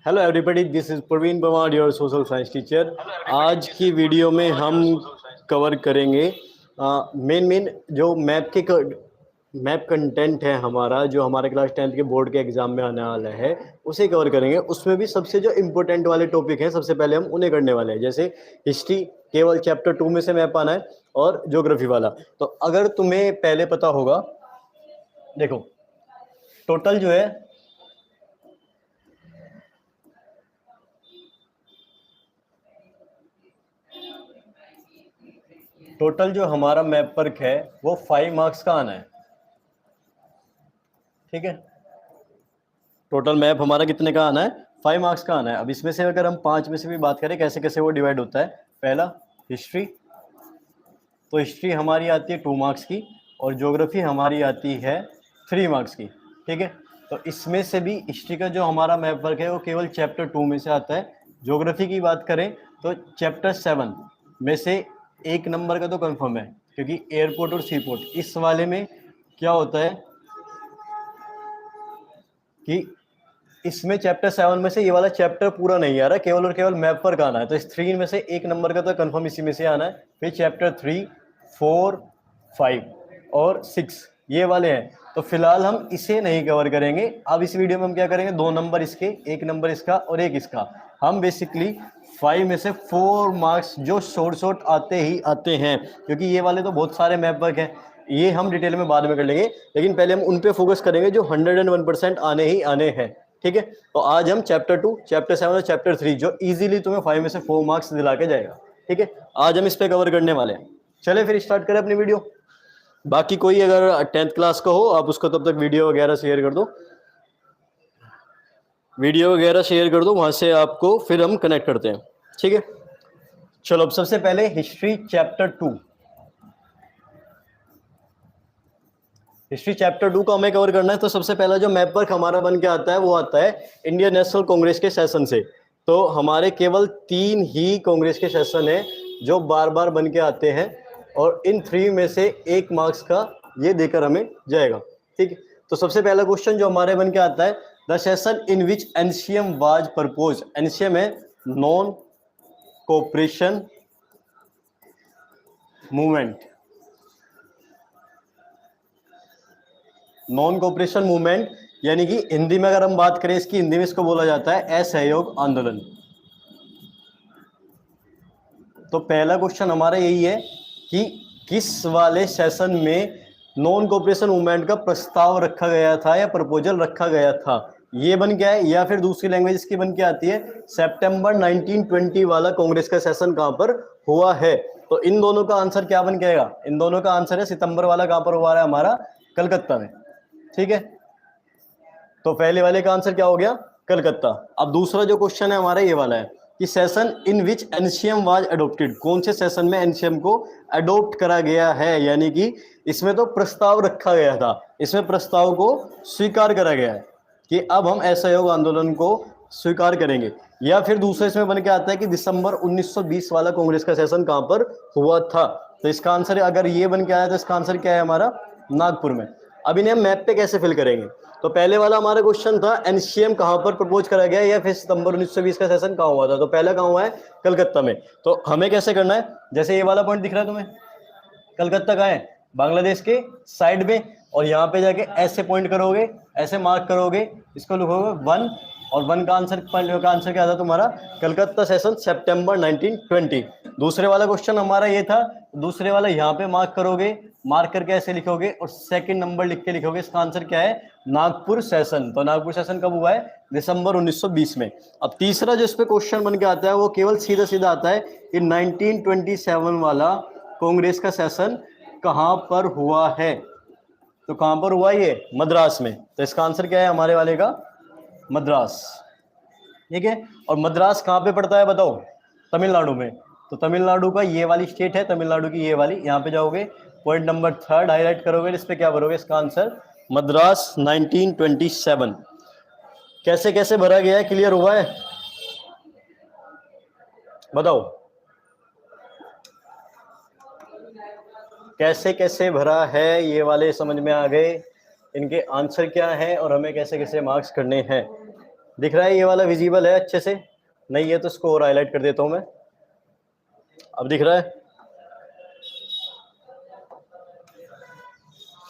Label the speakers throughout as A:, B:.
A: Hello everybody, this is Praveen Pawar, your social science teacher. आज की video में हम कवर करेंगे मेन जो मैप कंटेंट है हमारा, जो हमारे क्लास 10th के बोर्ड के एग्जाम में आने वाला है, उसे कवर करेंगे। उसमें भी सबसे जो इम्पोर्टेंट वाले टॉपिक हैं, सबसे पहले हम उन्हें करने वाले हैं। जैसे हिस्ट्री, केवल चैप्टर 2 में से मैप आना है, और ज्योग्राफी वाला। तो अगर तुम्हें पहले पता होगा, देखो टोटल जो है जो हमारा मैप वर्क है वो 5 मार्क्स का आना है। ठीक है, टोटल मैप हमारा कितने का आना है? 5 मार्क्स का आना है। अब इसमें से अगर हम 5 में से भी बात करें, कैसे कैसे वो डिवाइड होता है। पहला हिस्ट्री, तो हिस्ट्री हमारी आती है 2 मार्क्स की, और ज्योग्राफी हमारी आती है 3 मार्क्स की। ठीक है, तो इसमें से भी हिस्ट्री का जो हमारा मैप वर्क है वो केवल चैप्टर 2 में से आता है। ज्योग्राफी की बात करें तो चैप्टर 7 में से 1 नंबर का तो कंफर्म है, क्योंकि एयरपोर्ट और सीपोर्ट इस वाले में क्या होता है कि इसमें चैप्टर 7 में से ये वाला चैप्टर पूरा नहीं आ रहा, केवल और केवल मैप पर आना है। तो इस 3 में से 1 नंबर का तो कंफर्म इसी में से आना है। फिर चैप्टर 3, 4, 5 और 6 ये वाले हैं। तो फिलहाल हम इसे नहीं कवर करेंगे। अब इस वीडियो में हम क्या करेंगे, 2 नंबर इसके, 1 नंबर इसका और 1 इसका। हम बेसिकली 5 में से 4 मार्क्स जो शॉर्ट आते ही आते हैं, क्योंकि ये वाले तो बहुत सारे मैप वर्क हैं, ये हम डिटेल में बाद में कर लेंगे। लेकिन पहले हम उन पे फोकस करेंगे जो 101% आने ही आने हैं। ठीक है, तो आज हम चैप्टर 2, चैप्टर 7 और चैप्टर 3 जो इजीली तुम्हें 5 में से 4 मार्क्स दिला के जाएगा। ठीक है, आज हम इस पे कवर करने वाले हैं। चले फिर स्टार्ट करें अपनी वीडियो। बाकी कोई अगर 10th क्लास का हो, आप उसको तब तक वीडियो वगैरह शेयर कर दो, वहां से आपको फिर हम कनेक्ट करते हैं। ठीक है, चलो अब सबसे पहले हिस्ट्री चैप्टर 2। हिस्ट्री चैप्टर 2 का हमें कवर करना है। तो सबसे पहला जो मैप वर्क हमारा बन के आता है वो आता है इंडियन नेशनल कांग्रेस के सेशन से। तो हमारे केवल 3 ही कांग्रेस के सेशन है जो बार बार बन के आते हैं, और इन 3 में से 1 मार्क्स का ये देकर हमें जाएगा। ठीक है, तो सबसे पहला क्वेश्चन जो हमारे बन के आता है, the session in which NCM was propose. NCM है non cooperation movement. Non cooperation movement यानी कि हिंदी में अगर हम बात करें, इसकी हिंदी में इसको बोला जाता है असहयोग आंदोलन। तो पहला क्वेश्चन हमारा यही है कि किस वाले सेशन में नॉन कोऑपरेशन मूवमेंट का प्रस्ताव रखा गया था या प्रपोजल रखा गया था। ये बन गया है, या फिर दूसरी लैंग्वेज इसकी बन के आती है सितंबर 1920 वाला कांग्रेस का सेशन कहां पर हुआ है। तो इन दोनों का आंसर क्या बन जाएगा? इन दोनों का आंसर है सितंबर वाला कहां पर हुआ है हमारा, कलकत्ता में। ठीक है, तो पहले वाले का आंसर क्या हो गया? कलकत्ता। अब दूसरा जो क्वेश्चन है हमारा ये वाला है कि session in which NCM was adopted. कौन से सेशन में एनसीएम को अडॉप्ट करा गया है, यानी कि इसमें तो प्रस्ताव रखा गया था, इसमें प्रस्ताव को स्वीकार करा गया है कि अब हम असहयोग आंदोलन को स्वीकार करेंगे। या फिर दूसरे इसमें बन के आता है कि दिसंबर 1920 वाला कांग्रेस का सेशन कहां पर हुआ था। तो इसका आंसर अगर ये बन के आया तो इसका आंसर क्या है हमारा? नागपुर में। अब इन्हें हम मैप पे कैसे फिल करेंगे? तो पहले वाला हमारा क्वेश्चन था एनसीएम कहां पर प्रपोज करा गया, या फिर सितंबर 1920 का सेशन कहां हुआ था। तो पहला कहां हुआ है? कलकत्ता में। तो हमें कैसे करना है, जैसे ये वाला पॉइंट दिख रहा है तुम्हें, कलकत्ता का है बांग्लादेश के साइड में, और यहाँ पे जाके ऐसे पॉइंट करोगे, ऐसे मार्क करोगे, इसको लिखोगे 1, और 1 का आंसर क्या था तुम्हारा? कलकत्ता सेशन सितंबर 1920। दूसरे वाला क्वेश्चन हमारा ये था, दूसरे वाला यहाँ पे मार्क करोगे, मार्क करके ऐसे लिखोगे और सेकंड नंबर लिख के लिखोगे। इसका आंसर क्या है? नागपुर सेशन। तो नागपुर सेशन कब हुआ है? दिसंबर 1920 में। अब तीसरा जो इस पे क्वेश्चन बन के आता है वो केवल सीधा सीधा आता है कि 1927 वाला कांग्रेस का सेशन कहां पर हुआ है। तो कहां पर हुआ ये? मद्रास में। तो इसका आंसर क्या है हमारे वाले का? मद्रास। ठीक है, और मद्रास कहां पे पड़ता है बताओ? तमिलनाडु में। तो तमिलनाडु का ये वाली स्टेट है, तमिलनाडु की ये वाली। यहां पे जाओगे, पॉइंट नंबर 3 हाईलाइट करोगे, इस पे क्या भरोगे? इसका आंसर मद्रास 1927। कैसे कैसे भरा गया है, क्लियर हुआ है? बताओ कैसे कैसे भरा है, ये वाले समझ में आ गए? इनके आंसर क्या है और हमें कैसे कैसे मार्क्स करने हैं? दिख रहा है ये वाला विजिबल है अच्छे से? नहीं है तो इसको और हाईलाइट कर देता हूं मैं। अब दिख रहा है?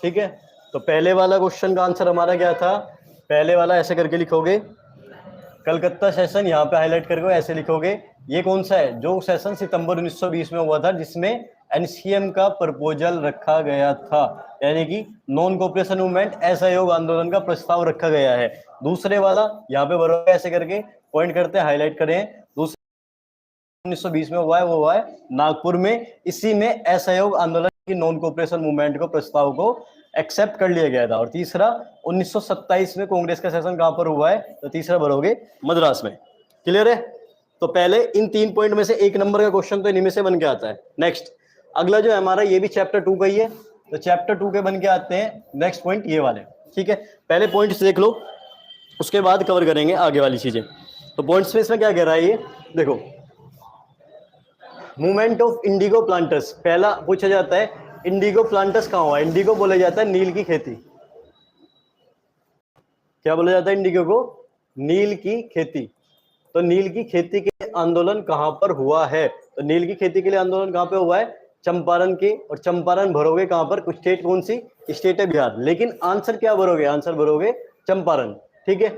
A: ठीक है, तो पहले वाला क्वेश्चन का आंसर हमारा क्या था? पहले वाला ऐसे करके लिखोगे, कलकत्ता सेशन यहाँ पे हाईलाइट करके ऐसे लिखोगे। ये कौन सा है? जो सेशन सितंबर 1920 में हुआ था, जिसमें एनसीएम का प्रपोजल रखा गया था, यानी कि नॉन कोऑपरेशन मूवमेंट असहयोग आंदोलन का प्रस्ताव रखा गया है। दूसरे वाला यहाँ पे भरोगे ऐसे करके पॉइंट करते हैं, हाईलाइट करें। दूसरे 1920 में हुआ है, वो हुआ है नागपुर में। इसी में असहयोग आंदोलन की नॉन कोऑपरेशन मूवमेंट को प्रस्ताव को एक्सेप्ट कर लिया गया था। और तीसरा 1927 में कांग्रेस का सेशन कहां पर हुआ है? तो तीसरा भरोगे मद्रास में। क्लियर है? तो पहले इन 3 पॉइंट में से 1 नंबर का क्वेश्चन तो इन्हीं में से बन के आता है। नेक्स्ट अगला जो है हमारा, ये भी चैप्टर 2 का ही है, तो चैप्टर 2 के बन के आते हैं नेक्स्ट पॉइंट ये वाले। ठीक है, पहले पॉइंट्स देख लो, उसके बाद कवर करेंगे आगे वाली चीजें। तो पॉइंट्स में इसमें क्या कह रहा है ये देखो। मूवमेंट ऑफ इंडिगो प्लांटर्स, पहला पूछा जाता है इंडिगो प्लांटर्स कहां हुआ? इंडिगो बोला जाता है नील की खेती। क्या बोला जाता है इंडिगो को? नील की खेती। तो नील की खेती के आंदोलन कहां पर हुआ है? तो नील की खेती के लिए आंदोलन कहां पे हुआ है? चंपारण के। और चंपारण भरोगे कहां पर? कुछ स्टेट कौन सी? स्टेट है बिहार। लेकिन आंसर क्या भरोगे? आंसर भरोगे चंपारण। ठीक है,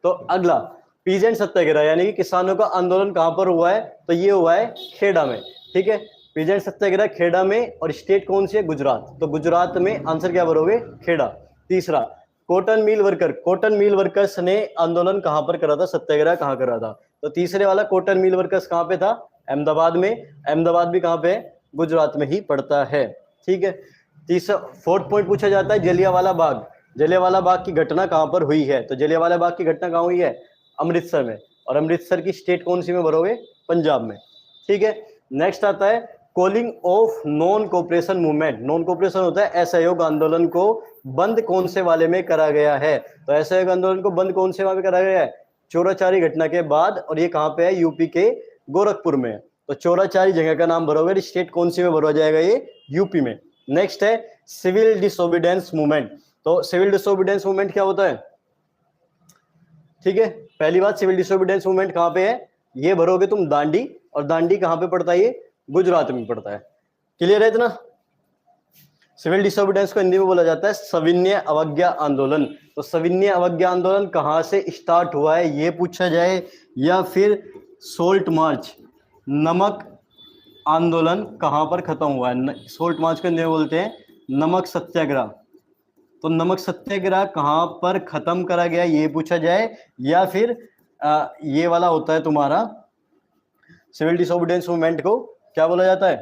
A: तो अगला पीजेंट सत्याग्रह यानी कि किसानों का आंदोलन कहां पर हुआ है? तो ये हुआ है खेड़ा में। ठीक है, पीजेंट सत्याग्रह खेड़ा में। और स्टेट कौन सी है? गुजरात। तो गुजरात में आंसर क्या भरोगे? खेड़ा। तीसरा cotton mill worker, cotton mill workers ने आंदोलन कहां पर करा था? सत्याग्रह कहां करा था? तो तीसरे वाला कॉटन मिल वर्कर्स कहां पे था? अहमदाबाद में। अहमदाबाद भी कहां पे है? गुजरात में ही पड़ता है। ठीक है, तीसरा 4th पॉइंट पूछा जाता है जलियांवाला बाग। जलियांवाला बाग की घटना कहां पर हुई है? तो जलियांवाला बाग की घटना कहां हुई है? अमृतसर में। और अमृतसर की स्टेट कौन सी में भरोगे? पंजाब में। ठीक है, नेक्स्ट आता है calling of non cooperation movement. Non cooperation होता है असहयोग आंदोलन को बंद कौन से वाले में करा गया है? तो असहयोग आंदोलन को बंद कौन से वाले में करा गया है? चोराचारी घटना के बाद। और ये कहां पे है? यूपी के गोरखपुर में। तो चोराचारी जगह का नाम भरोगे, स्टेट कौन सी में भरा जाएगा? ये यूपी में। नेक्स्ट है सिविल डिसोबीडियंस मूवमेंट। तो सिविल डिसोबीडियंस मूवमेंट क्या होता है? ठीक है, पहली बात सिविल डिसोबीडियंस मूवमेंट कहां पे है? ये भरोगे तुम दांडी। और दांडी कहां पे पड़ता है? ये गुजरात में पड़ता है। क्लियर है इतना? सिविल डिसोबीडियंस को हिंदी में बोला जाता है सविनय अवज्ञा आंदोलन। तो सविनय अवज्ञा आंदोलन कहां से स्टार्ट हुआ है ये पूछा जाए, या फिर सोल्ट मार्च नमक आंदोलन कहां पर खत्म हुआ है? सोल्ट मार्च को हिंदी में बोलते हैं नमक सत्याग्रह। तो नमक सत्याग्रह कहां पर खत्म करा गया ये पूछा जाए, या फिर ये वाला होता है तुम्हारा सिविल डिसोबीडियंस मूवमेंट को क्या बोला जाता है?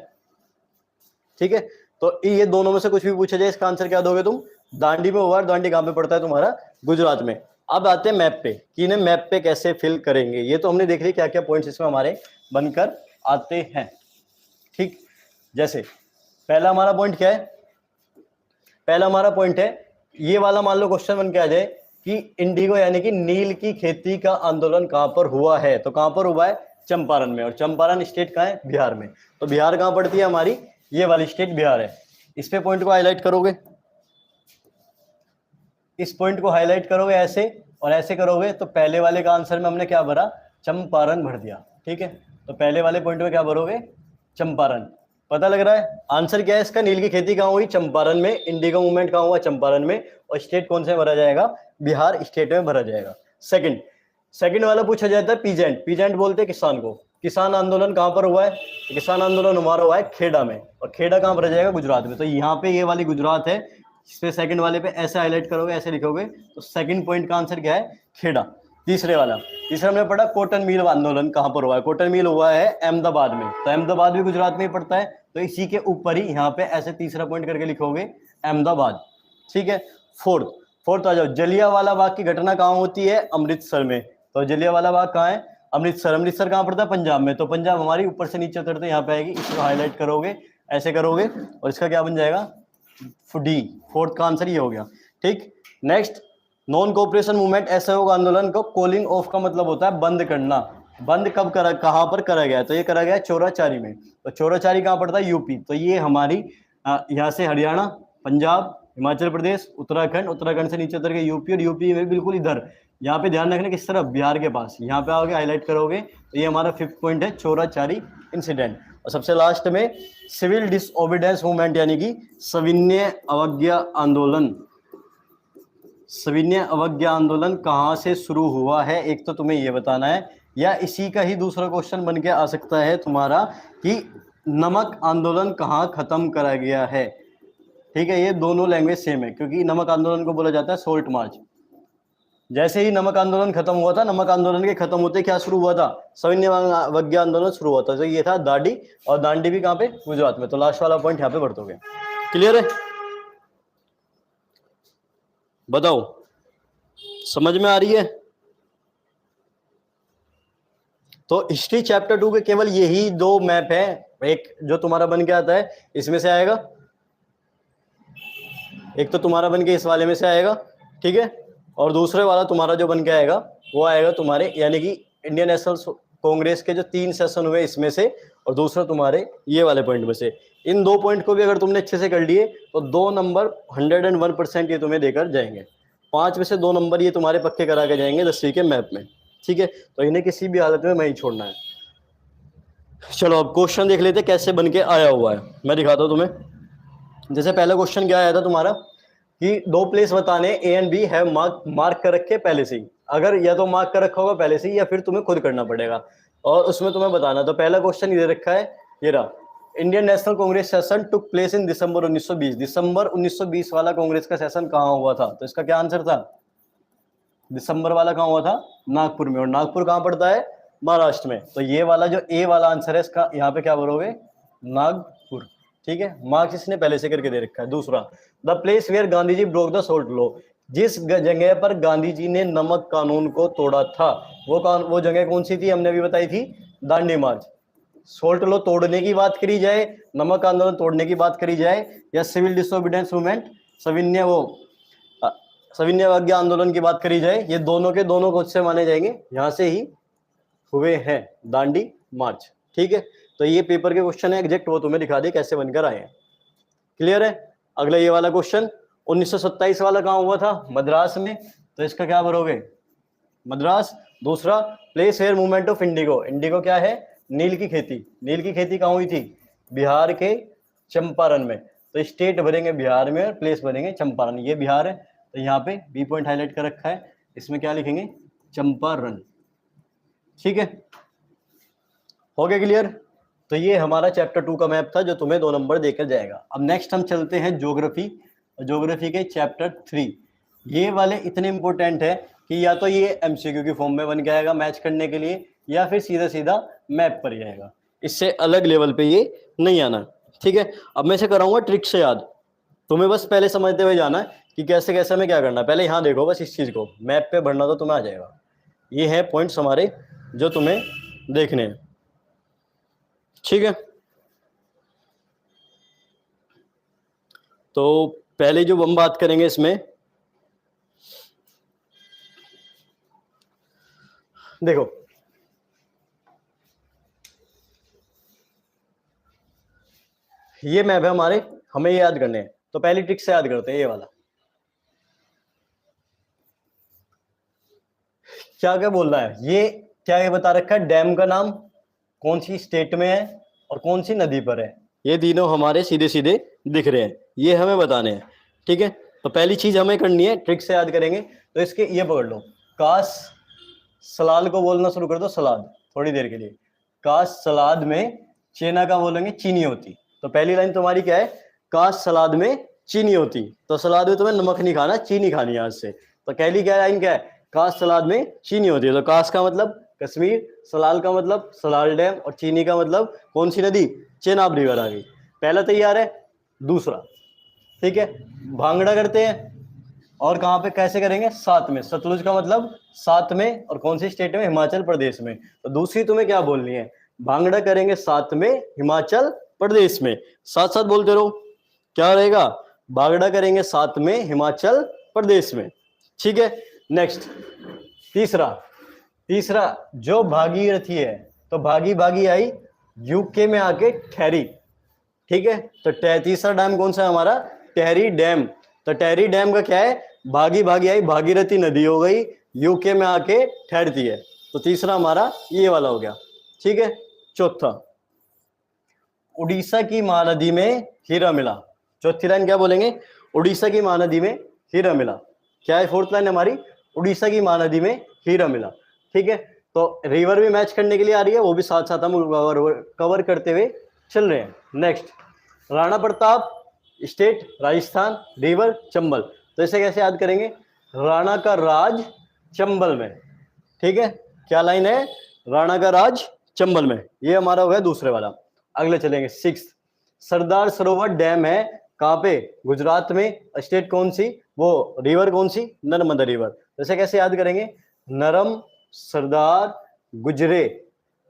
A: ठीक है, तो ये दोनों में से कुछ भी पूछा जाए, इसका आंसर क्या दोगे तुम? दांडी में हुआ। दांडी कहां पे पड़ता है तुम्हारा? गुजरात में। अब आते हैं मैप पे कि इन्हें मैप पे कैसे फिल करेंगे। ये तो हमने देख लिया क्या क्या पॉइंट्स इसमें हमारे बनकर आते हैं। ठीक, जैसे पहला हमारा पॉइंट क्या है? पहला हमारा पॉइंट है ये वाला, मान लो क्वेश्चन बन के आ जाए कि इंडिगो यानी कि नील की खेती का आंदोलन कहां पर हुआ है? तो कहां पर हुआ है? चंपारण में। और चंपारण स्टेट कहां है? बिहार में। तो बिहार कहां पड़ती है हमारी? ये वाली स्टेट बिहार है। इस पे पॉइंट को हाईलाइट करोगे, इस पॉइंट को हाईलाइट करोगे ऐसे और ऐसे करोगे, तो पहले वाले का आंसर में हमने क्या भरा? चंपारण भर दिया। ठीक है, तो पहले वाले पॉइंट में क्या भरोगे? चंपारण। पता लग रहा है आंसर क्या है इसका? नील की खेती कहां हुई? चंपारण में। इंडिगो मूवमेंट कहां हुआ? चंपारण में। और स्टेट कौन से भरा जाएगा? बिहार स्टेट में भरा जाएगा। सेकंड वाला पूछा जाता है पीजेंट। पीजेंट बोलते हैं किसान को। किसान आंदोलन कहां पर हुआ है? तो किसान आंदोलन हमारा हुआ है खेड़ा में। और खेड़ा कहां भरा जाएगा? गुजरात में। तो यहाँ पे ये वाली गुजरात है, इस पे सेकंड वाले पे ऐसे हाईलाइट करोगे, ऐसे लिखोगे, तो सेकंड पॉइंट का आंसर क्या है? खेड़ा। तीसरा हमने पढ़ा कॉटन मिल आंदोलन कहां पर हुआ है? कॉटन मिल हुआ है अहमदाबाद में। तो अहमदाबाद भी गुजरात में ही पड़ता है, तो इसी के ऊपर ही यहाँ पे ऐसे तीसरा पॉइंट करके लिखोगे अहमदाबाद। ठीक है, फोर्थ आ जाओ, जलियांवाला बाग की घटना कहां होती है? अमृतसर में। तो जलियांवाला बाग कहां है? अमृतसर। अमृतसर कहां पड़ता है? पंजाब में। तो पंजाब हमारी ऊपर से नीचे उतरते यहाँ पे आएगी, इसको हाईलाइट करोगे, ऐसे करोगे, और इसका क्या बन जाएगा? डी। फोर्थ का आंसर ये हो गया। ठीक, नेक्स्ट नॉन कोऑपरेशन मूवमेंट असहयोग आंदोलन को कॉलिंग ऑफ का मतलब होता है बंद करना। बंद कब करा, कहां पर करा गया? तो ये करा गया चोराचारी में। तो चोराचारी कहां पड़ता है? यूपी। तो ये हमारी यहाँ से हरियाणा, पंजाब, हिमाचल प्रदेश, उत्तराखंड, उत्तराखंड से नीचे उतर के यूपी, और यूपी में बिल्कुल इधर यहाँ पे ध्यान रखना किस तरफ, बिहार के पास, यहाँ पे आओगे हाईलाइट करोगे तो ये हमारा 5th पॉइंट है, चोराचारी इंसिडेंट। और सबसे लास्ट में सिविल डिसओबीडियंस मूवमेंट यानी कि सविनय अवज्ञा आंदोलन। सविनय अवज्ञा आंदोलन कहाँ से शुरू हुआ है, एक तो तुम्हें ये बताना है, या इसी का ही दूसरा क्वेश्चन बन के आ सकता है तुम्हारा कि नमक आंदोलन कहाँ खत्म करा गया है। ठीक है, ये दोनों लैंग्वेज सेम है, क्योंकि नमक आंदोलन को बोला जाता है सोल्ट मार्च। जैसे ही नमक आंदोलन खत्म हुआ था, नमक आंदोलन के खत्म होते क्या शुरू हुआ था, सविनय अवज्ञा आंदोलन शुरू हुआ था। तो ये था दांडी, और दांडी भी कहाँ पे, गुजरात में। तो लास्ट वाला पॉइंट यहाँ पे बढ़ दोगे। क्लियर है, बताओ समझ में आ रही है। तो हिस्ट्री चैप्टर 2 के केवल यही 2 मैप है, एक जो तुम्हारा बन के आता है इसमें से आएगा, एक तो तुम्हारा बन के इस वाले में से आएगा, ठीक है, और दूसरे वाला तुम्हारा जो बन के आएगा वो आएगा तुम्हारे यानी कि इंडियन नेशनल कांग्रेस के जो 3 सेशन हुए इसमें से, और दूसरा तुम्हारे ये वाले पॉइंट में से। इन 2 पॉइंट को भी अगर तुमने अच्छे से कर लिए तो 2 नंबर 101% ये तुम्हें देकर जाएंगे। 5 में से 2 नंबर ये तुम्हारे पक्के करा के जाएंगे 10वीं के मैप में। ठीक है, तो इन्हें किसी भी हालत में नहीं छोड़ना है। चलो अब क्वेश्चन देख लेते कैसे बन के आया हुआ है, मैं दिखाता हूँ तुम्हें। जैसे पहला क्वेश्चन क्या आया था तुम्हारा कि 2 प्लेस बताने ए एंड बी है मार्क कर रखे पहले से ही। अगर या तो मार्क कर रखा होगा पहले से ही या फिर तुम्हें खुद करना पड़ेगा, और उसमें तुम्हें बताना। तो पहला क्वेश्चन ये रखा है, ये रहा, Indian National Congress session took place in December 1920। दिसंबर 1920 वाला कांग्रेस का सेशन कहाँ हुआ था, तो इसका क्या आंसर था, दिसंबर वाला कहाँ हुआ था, नागपुर में। और नागपुर कहाँ पड़ता है, महाराष्ट्र में। तो ये वाला जो ए वाला आंसर है इसका यहाँ पे क्या भरोगे, नागपुर। ठीक है, मार्क्स इसने पहले से करके दे रखा है। दूसरा, the place where Gandhi ji broke the salt law. जिस जगह पर गांधी जी ने नमक कानून को तोड़ा था वो जगह कौन सी थी, हमने अभी बताई थी, दांडी मार्च। सोल्ट लॉ तोड़ने की बात करी जाए, नमक आंदोलन तोड़ने की बात करी जाए, या सिविल डिसोबीडियंस मूवमेंट सविनय अवज्ञा आंदोलन की बात करी जाए, ये दोनों के दोनों कौन से माने जाएंगे, यहां से ही हुए हैं, दांडी मार्च। ठीक है, तो ये पेपर के क्वेश्चन है एग्जैक्ट, वो तुम्हें दिखा दे कैसे बनकर आए हैं। क्लियर है। अगला ये वाला क्वेश्चन 1927 वाला कहाँ हुआ था, मद्रास में। तो इसका क्या भरोगे, मद्रास। दूसरा, place where movement of indigo. Indigo क्या है, नील की खेती। नील की खेती कहाँ हुई थी, बिहार के चंपारण में। तो स्टेट भरेंगे बिहार में और प्लेस भरेंगे चंपारण। ये बिहार है, तो यहाँ पे बी पॉइंट हाईलाइट कर रखा है, इसमें क्या लिखेंगे, चंपारण। ठीक है, हो गया क्लियर। तो ये हमारा चैप्टर 2 का मैप था जो तुम्हें 2 नंबर देकर जाएगा। अब नेक्स्ट हम चलते हैं ज्योग्राफी। ज्योग्राफी के चैप्टर 3। ये वाले इतने इंपॉर्टेंट है कि या तो ये एमसीक्यू की फॉर्म में बन के आएगा मैच करने के लिए, या फिर सीधा सीधा मैप पर ही आएगा, इससे अलग लेवल पे ये नहीं आना। ठीक है, अब मैं इसे कराऊंगा ट्रिक से याद, तुम्हें बस पहले समझते हुए जाना है कि कैसे कैसे में क्या करना है। पहले यहाँ देखो बस इस चीज को, मैप पे भरना तो तुम्हें आ जाएगा। ये है पॉइंट्स हमारे जो तुम्हें देखने हैं। ठीक है, तो पहले जो हम बात करेंगे इसमें, देखो ये मैप है हमारे, हमें ये याद करने हैं। तो पहली ट्रिक से याद करते हैं, ये वाला क्या क्या बोल रहा है, ये क्या ये बता रखा है, डैम का नाम कौन सी स्टेट में है और कौन सी नदी पर है। ये तीनों हमारे सीधे सीधे दिख रहे हैं, ये हमें बताने हैं। ठीक है, तो पहली चीज हमें करनी है, ट्रिक से याद करेंगे तो इसके ये पकड़ लो, काश सलाद को बोलना शुरू कर दो, सलाद थोड़ी देर के लिए। काश सलाद में चेना का बोलेंगे चीनी होती। तो पहली लाइन तुम्हारी क्या है, काश सलाद में चीनी होती। तो सलाद में तुम्हें नमक नहीं खाना, चीनी खानी है आज से। तो पहली क्या लाइन क्या है, काश सलाद में चीनी होती है। तो काश का मतलब कश्मीर, सलाल का मतलब सलाल डैम, और चीनी का मतलब कौन सी नदी, चेनाब रिवर आ गई। पहला तैयार है। दूसरा, ठीक है, भांगड़ा करते हैं, और कहाँ पे कैसे करेंगे, साथ में। सतलुज का मतलब साथ में, और कौन सी स्टेट में, हिमाचल प्रदेश में। तो दूसरी तुम्हें क्या बोलनी है, भांगड़ा करेंगे साथ में हिमाचल प्रदेश में। साथ साथ बोलते रहो, क्या रहेगा, भांगड़ा करेंगे साथ में हिमाचल प्रदेश में। ठीक है, नेक्स्ट तीसरा जो भागीरथी है, तो भागी भागी आई यूके में आके ठहरी। ठीक है, तो तीसरा डैम कौन सा है हमारा, टेहरी डैम। तो टेहरी डैम का क्या है, भागी भागी आई भागीरथी नदी हो गई, यूके में आके ठहरती है। तो तीसरा हमारा ये वाला हो गया, ठीक है। चौथा, उड़ीसा की महानदी में हीरा मिला। चौथी लाइन क्या बोलेंगे, उड़ीसा की महानदी में हीरा मिला। क्या है फोर्थ लाइन हमारी, उड़ीसा की महानदी में हीरा मिला, ठीक है। तो रिवर भी मैच करने के लिए आ रही है, वो भी साथ साथ हम कवर करते हुए चल रहे हैं। Next, Rana Pratap state Rajasthan, river Chambal. तो इसे कैसे याद करेंगे, राणा का राज चंबल में, ठीक है। क्या लाइन है, राणा का राज चंबल में, ये हमारा हो गया दूसरे वाला। अगले चलेंगे सिक्स, सरदार सरोवर डैम है कहां पे, गुजरात में, स्टेट कौन सी, वो रिवर कौन सी, नर्मदा रिवर। जैसे कैसे याद करेंगे, नरम सरदार गुजरे,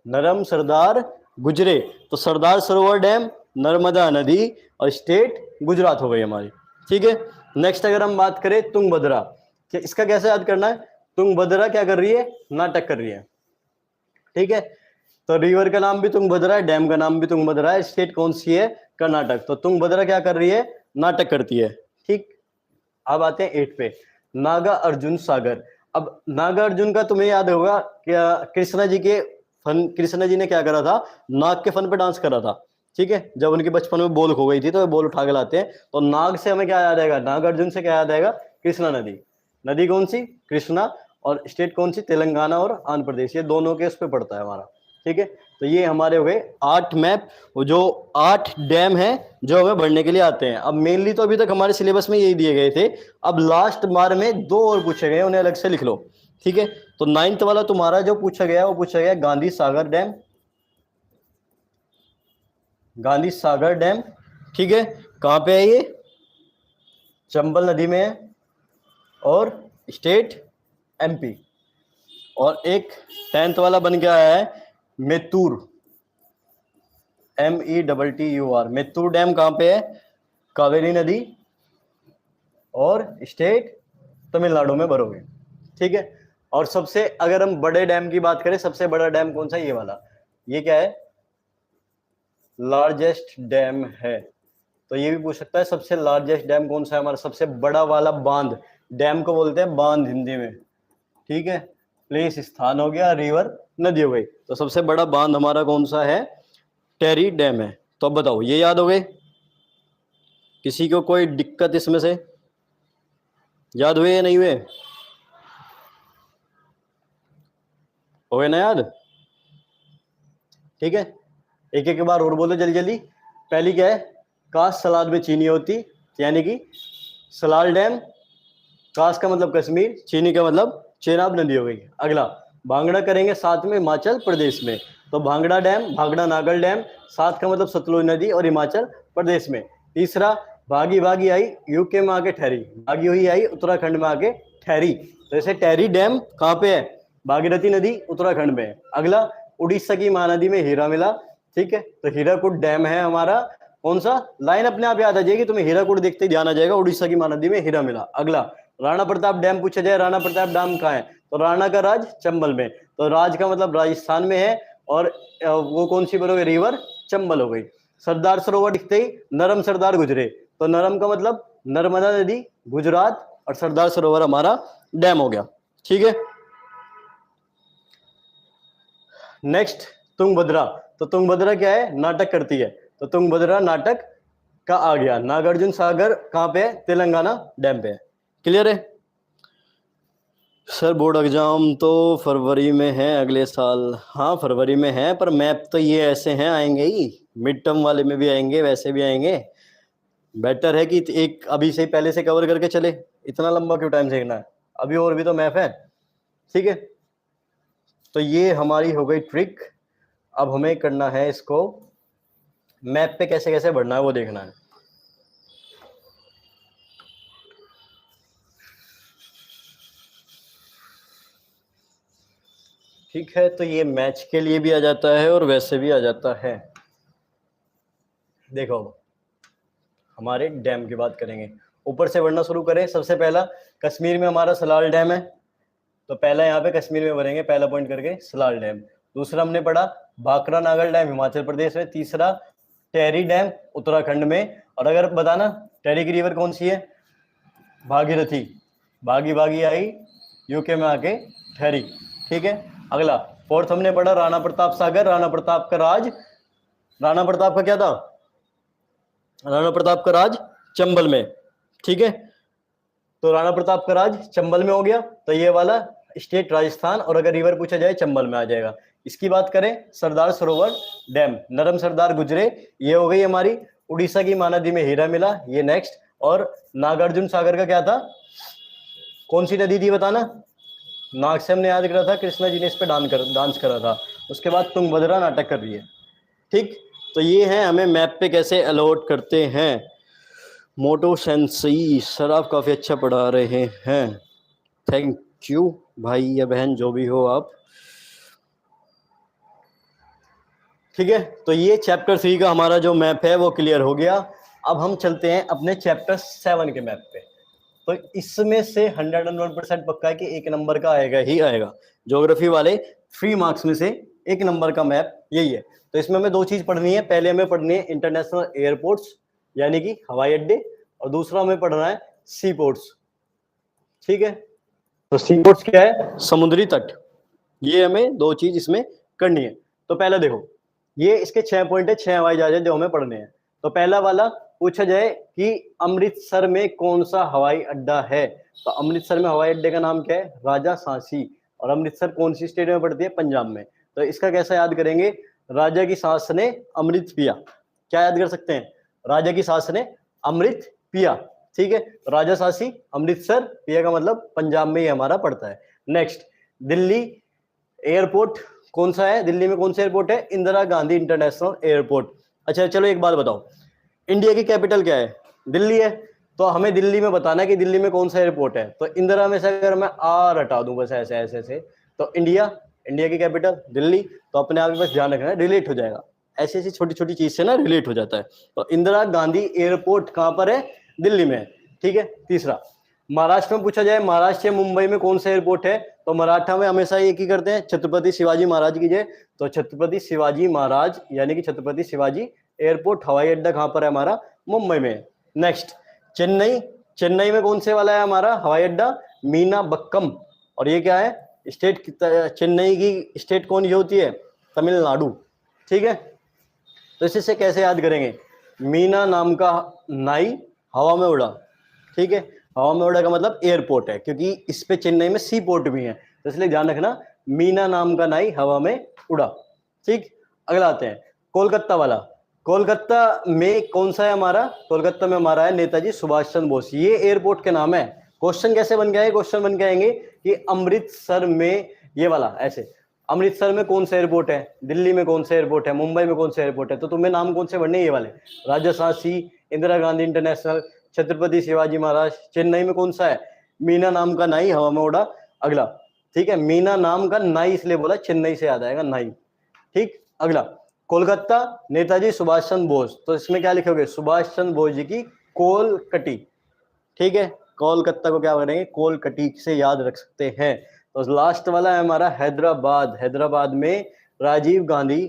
A: नरम सरदार गुजरे। तो सरदार सरोवर डैम, नर्मदा नदी और स्टेट गुजरात हो गई हमारी, ठीक है। नेक्स्ट अगर हम बात करें तुंगभद्रा, इसका कैसे याद करना है, तुंगभद्रा क्या कर रही है, नाटक कर रही है, ठीक है। तो रिवर का नाम भी तुंगभद्रा है, डैम का नाम भी तुंगभद्रा है, स्टेट कौन सी है, कर्नाटक। तो तुंगभद्रा क्या कर रही है, नाटक करती है, ठीक। अब आते हैं 8 पे, नागा अर्जुन सागर। अब नागा अर्जुन का तुम्हें याद होगा क्या, कृष्णा जी के फन, कृष्णा जी ने क्या करा था, नाग के फन पे डांस करा था, ठीक है। जब उनके बचपन में बोल खो गई थी तो वे बोल उठा के लाते हैं। तो नाग से हमें क्या याद आएगा, नाग अर्जुन से क्या याद आएगा, कृष्णा नदी। नदी कौन सी, कृष्णा, और स्टेट कौन सी, तेलंगाना और आंध्र प्रदेश, ये दोनों के उस पे पड़ता है हमारा, ठीक है। तो ये हमारे हो गए 8 मैप, जो 8 डैम है जो हमें बढ़ने के लिए आते हैं। अब मेनली तो अभी तक हमारे सिलेबस में यही दिए गए थे, अब लास्ट बार में 2 और पूछे गए, उन्हें अलग से लिख लो, ठीक है। तो 9th वाला तुम्हारा जो पूछा गया वो पूछा गया गांधी सागर डैम, गांधी सागर डैम, ठीक है। कहां पे है ये, चंबल नदी में है, और स्टेट एमपी। और एक 10th वाला बन गया है मेत्तूर, METTUR, मेत्तूर डैम कहां पे है, कावेरी नदी और स्टेट तमिलनाडु में भरोगे, ठीक है। और सबसे अगर हम बड़े डैम की बात करें, सबसे बड़ा डैम कौन सा, ये वाला, ये क्या है, लार्जेस्ट डैम है। तो ये भी पूछ सकता है सबसे लार्जेस्ट डैम कौन सा है हमारा, सबसे बड़ा वाला बांध, डैम को बोलते हैं बांध हिंदी में, ठीक है। प्लेस स्थान हो गया, रिवर नदी हो गई। तो सबसे बड़ा बांध हमारा कौन सा है, टेरी डैम है। तो अब बताओ ये याद हो गए, किसी को कोई दिक्कत इसमें से, याद हुए या नहीं हुए, हो गए ना याद, ठीक है। एक एक बार और बोलो जल्दी जल्दी। पहली क्या है, काश सलाद में चीनी होती, यानी कि सलाल डैम, काश का मतलब कश्मीर, चीनी का मतलब चेनाब नदी हो गई। अगला, भांगड़ा करेंगे साथ में हिमाचल प्रदेश में, तो भांगड़ा डैम, भांगड़ा नागल डैम, साथ का मतलब सतलुज नदी और हिमाचल प्रदेश में। तीसरा, भागी भागी आई यूके में आके ठहरी, भागी हुई आई उत्तराखंड में आके ठहरी। तो जैसे टेरी डैम कहाँ पे है, भागीरथी नदी उत्तराखंड में है। अगला, उड़ीसा की महानदी में हीरा मिला, ठीक है। तो हीराकुड डैम है हमारा, कौन सा, लाइन अपने आप याद आ जाएगी तुम्हें, हीराकुड देखते ही ध्यान आ जाएगा, उड़ीसा की महानदी में हीरा मिला। अगला, राणा प्रताप डैम पूछा जाए, राणा प्रताप डैम कहाँ है, तो राणा का राज चंबल में, तो राज का मतलब राजस्थान में है, और वो कौन सी बरोगे, रिवर चंबल हो गई। सरदार सरोवर दिखते ही नरम सरदार गुजरे, तो नरम का मतलब नर्मदा नदी गुजरात, और सरदार सरोवर हमारा डैम हो गया, ठीक है। नेक्स्ट, तुंगभद्रा। तो तुंगभद्रा क्या है, नाटक करती है, तो तुंगभद्रा नाटक का आ गया। नागार्जुन सागर कहां पे है, तेलंगाना डैम पे है। क्लियर है सर, बोर्ड एग्जाम तो फरवरी में है अगले साल, हाँ फरवरी में है, पर मैप तो ये ऐसे हैं आएंगे ही, मिड टर्म वाले में भी आएंगे, वैसे भी आएंगे। बेटर है कि एक अभी से पहले से कवर करके चले, इतना लंबा क्यों टाइम देखना है, अभी और भी तो मैप है, ठीक है। तो ये हमारी हो गई ट्रिक। अब हमें करना है इसको, मैप पे कैसे कैसे बढ़ना है वो देखना है। ठीक है, तो ये मैच के लिए भी आ जाता है और वैसे भी आ जाता है। देखो हमारे डैम की बात करेंगे, ऊपर से बढ़ना शुरू करें। सबसे पहला, कश्मीर में हमारा सलाल डैम है, तो पहला यहाँ पे कश्मीर में भरेंगे, पहला पॉइंट करके सलाल डैम। दूसरा हमने पढ़ा भाखड़ा नागल डैम हिमाचल प्रदेश में। तीसरा, टेरी डैम उत्तराखंड में। और अगर बताना टेरी की रिवर कौन सी है, भागीरथी, भागी भागी आई यूके में आके ठहरी। ठीक है, अगला फोर्थ हमने पढ़ा राणा प्रताप सागर, राणा प्रताप का राज, राणा प्रताप का क्या था, राणा प्रताप का राज चंबल में। ठीक है, तो राणा प्रताप का राज चंबल में हो गया, तो ये वाला स्टेट राजस्थान, और अगर रिवर पूछा जाए चंबल में आ जाएगा। इसकी बात करें सरदार सरोवर डैम, नरम सरदार गुजरे, ये हो गई हमारी। उड़ीसा की महानदी में हीरा मिला, ये नेक्स्ट। और नागार्जुन सागर का क्या था, कौन सी नदी थी बताना, नाग से हमने याद करा था, कृष्णा जी ने इस पे डांस करा था। उसके बाद तुंगभद्रा नाटक कर रही है। ठीक, तो ये है हमें मैप पे कैसे अलॉट करते हैं। मोटो सेंसई सर आप काफ़ी अच्छा पढ़ा रहे हैं, थैंक यू भाई या बहन जो भी हो आप। ठीक है, तो ये चैप्टर 3 का हमारा जो मैप है वो क्लियर हो गया। अब हम चलते हैं अपने चैप्टर 7 के मैप पे। तो इसमें से 101% पक्का है कि 1 नंबर का आएगा ही आएगा। ज्योग्राफी वाले 3 मार्क्स में से 1 नंबर का मैप यही है। तो इसमें हमें 2 चीज पढ़नी है, पहले हमें पढ़नी है इंटरनेशनल एयरपोर्ट्स यानी कि हवाई अड्डे, और दूसरा हमें पढ़ना है सी पोर्ट्स। ठीक है, तो सी पोर्ट्स क्या है, समुद्री तट। ये हमें 2 चीज इसमें करनी है। तो पहला देखो, ये इसके 6 पॉइंट है, 6 हवाई जहाज है जो हमें पढ़ने हैं। तो पहला वाला पूछा जाए कि अमृतसर में कौन सा हवाई अड्डा है, तो अमृतसर में हवाई अड्डे का नाम क्या है, राजा सांसी। और अमृतसर कौन सी स्टेट में पड़ती है, पंजाब में। तो इसका कैसा याद करेंगे, राजा की सास ने अमृत पिया, क्या याद कर सकते हैं, राजा की सास ने अमृत पिया। ठीक है, तो राजा सांसी अमृतसर, पिया का मतलब पंजाब में ही हमारा पड़ता है। नेक्स्ट, दिल्ली एयरपोर्ट कौन सा है, दिल्ली में कौन सा एयरपोर्ट है, इंदिरा गांधी इंटरनेशनल एयरपोर्ट। अच्छा चलो एक बात बताओ, इंडिया की कैपिटल क्या है, दिल्ली है। तो हमें दिल्ली में बताना है कि दिल्ली में कौन सा एयरपोर्ट है। तो इंदिरा में से अगर मैं आर हटा दूं बस ऐसे ऐसे से, तो इंडिया, इंडिया की कैपिटल दिल्ली, तो अपने आप ही बस ध्यान रखना, रिलेट हो जाएगा। ऐसी ऐसी छोटी छोटी चीज से ना रिलेट हो जाता है। तो इंदिरा गांधी एयरपोर्ट कहां पर है, दिल्ली में है। ठीक है, तीसरा, महाराष्ट्र में पूछा जाए महाराष्ट्र या मुंबई में कौन सा एयरपोर्ट है, तो मराठा में हमेशा एक ही करते हैं, छत्रपति शिवाजी महाराज की जय। तो छत्रपति शिवाजी महाराज यानी कि छत्रपति शिवाजी एयरपोर्ट हवाई अड्डा कहां पर है हमारा, मुंबई में। नेक्स्ट, चेन्नई, चेन्नई में कौन से वाला है हमारा हवाई अड्डा, मीना बक्कम। और ये क्या है, स्टेट, चेन्नई की स्टेट कौन सी होती है, तमिलनाडु। ठीक है, तो इसे कैसे याद करेंगे, मीना नाम का नाई हवा में उड़ा। ठीक है, हवा में उड़ा का मतलब एयरपोर्ट है, क्योंकि इस पे चेन्नई में सी पोर्ट भी है, तो इसलिए ध्यान रखना, मीना नाम का नाई हवा में उड़ा। ठीक, अगला आते हैं कोलकाता वाला। कोलकाता में कौन सा है हमारा, कोलकाता में हमारा है नेताजी सुभाष चंद्र बोस, ये एयरपोर्ट के नाम है। क्वेश्चन कैसे बन गए, क्वेश्चन बन जाएंगे कि अमृतसर में, ये वाला ऐसे, अमृतसर में कौन सा एयरपोर्ट है, दिल्ली में कौन सा एयरपोर्ट है, मुंबई में कौन सा एयरपोर्ट है। तो तुम्हें नाम कौन से पढ़ने, ये वाले, राजा सांसी, इंदिरा गांधी इंटरनेशनल, छत्रपति शिवाजी महाराज। चेन्नई में कौन सा है, मीना नाम का नाई हवा में उड़ा। अगला, ठीक है, मीना नाम का नाई इसलिए बोला, चेन्नई से याद आएगा नाई। ठीक, अगला, कोलकाता नेताजी सुभाष चंद्र बोस, तो इसमें क्या लिखोगे, सुभाष चंद्र बोस जी की कोलकटी। ठीक है, कोलकाता को क्या करेंगे, कोलकटी से याद रख सकते हैं। तो लास्ट वाला है हमारा हैदराबाद, हैदराबाद में राजीव गांधी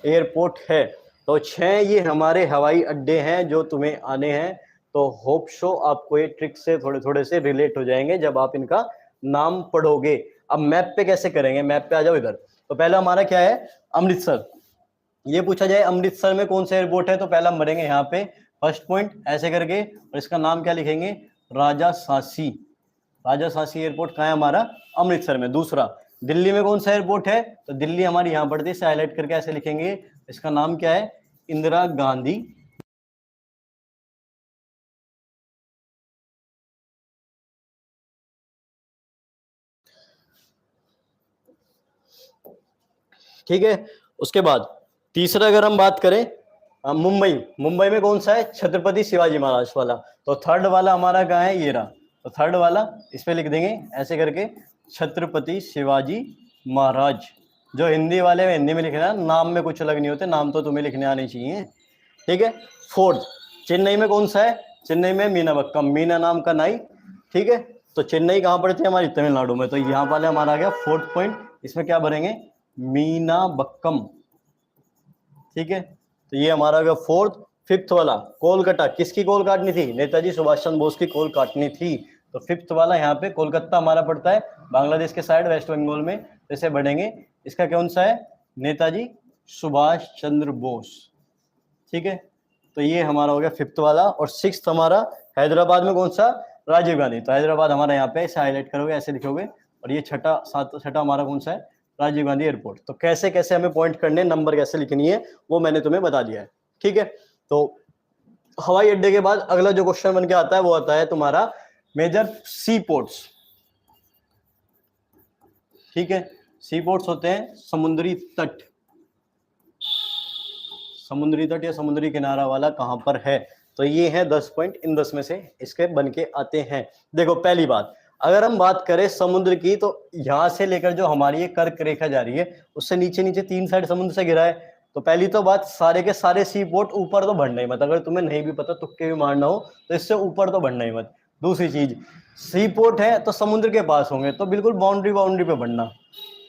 A: एयरपोर्ट है। तो 6 ये हमारे हवाई अड्डे हैं जो तुम्हें आने हैं। तो होप शो आपको ये ट्रिक से थोड़े थोड़े से रिलेट हो जाएंगे जब आप इनका नाम पढ़ोगे। अब मैप पे कैसे करेंगे, मैप पे आ जाओ इधर। तो पहला हमारा क्या है, अमृतसर। ये पूछा जाए अमृतसर में कौन सा एयरपोर्ट है, तो पहला हम भरेंगे यहाँ पे फर्स्ट पॉइंट ऐसे करके, और इसका नाम क्या लिखेंगे, राजा सांसी। राजा सांसी एयरपोर्ट कहाँ है हमारा, अमृतसर में। दूसरा, दिल्ली में कौन सा एयरपोर्ट है, तो दिल्ली हमारी यहाँ पड़ती है, इसे हाईलाइट करके ऐसे लिखेंगे, इसका नाम क्या है, इंदिरा गांधी। ठीक है, उसके बाद तीसरा अगर हम बात करें मुंबई, मुंबई में कौन सा है, छत्रपति शिवाजी महाराज वाला। तो थर्ड वाला हमारा कहाँ है, ये रहा। तो थर्ड वाला इस पे लिख देंगे ऐसे करके, छत्रपति शिवाजी महाराज। जो हिंदी वाले में हिंदी में लिखना, नाम में कुछ अलग नहीं होते, नाम तो तुम्हें लिखने आने चाहिए। ठीक है, फोर्थ, चेन्नई में कौन सा है, चेन्नई में मीना बक्कम, मीना नाम का नाई। ठीक है, तो चेन्नई कहाँ पड़ती है हमारी, तमिलनाडु में। तो यहाँ वाले हमारा आ गया फोर्थ पॉइंट, इसमें क्या भरेंगे, मीना बक्कम। ठीक है, तो ये हमारा गया फोर्थ। फिफ्थ वाला कोलकाता, किसकी कोल काटनी थी, नेताजी सुभाष चंद्र बोस की कोल काटनी थी। तो फिफ्थ वाला यहाँ पे कोलकाता हमारा पड़ता है बांग्लादेश के साइड वेस्ट बंगाल में, जैसे बढ़ेंगे। इसका कौन सा है? नेताजी सुभाष चंद्र बोस। ठीक है, तो ये हमारा हो गया फिफ्थ वाला। और सिक्स्थ हमारा हैदराबाद में कौन सा? राजीव गांधी। तो हैदराबाद हमारा यहाँ पे ऐसे हाईलाइट करोगे, ऐसे लिखोगे। और ये छठा हमारा कौन सा है? राजीव गांधी एयरपोर्ट। तो कैसे कैसे हमें पॉइंट करने, नंबर कैसे लिखनी है, वो मैंने तुम्हें बता दिया है। ठीक है, तो हवाई अड्डे के बाद अगला जो क्वेश्चन बन के आता है वो आता है तुम्हारा मेजर सी पोर्ट्स। ठीक है, सी पोर्ट्स होते हैं समुद्री तट। समुद्री तट या समुद्री किनारा वाला कहां पर है? तो ये है 10 पॉइंट, इन 10 में से इसके बन के आते हैं। देखो पहली बात, अगर हम बात करें समुद्र की, तो यहां से लेकर जो हमारी ये कर्क रेखा जा रही है उससे नीचे नीचे 3 साइड समुद्र से घिरा है। तो पहली तो बात, सारे के सारे सी पोर्ट ऊपर तो बढ़ना ही मत। अगर तुम्हें नहीं भी पता, तुक्के भी मारना हो, तो इससे ऊपर तो बढ़ना ही मत। दूसरी चीज, सी पोर्ट है तो समुद्र के पास होंगे, तो बिल्कुल बाउंड्री पे बढ़ना,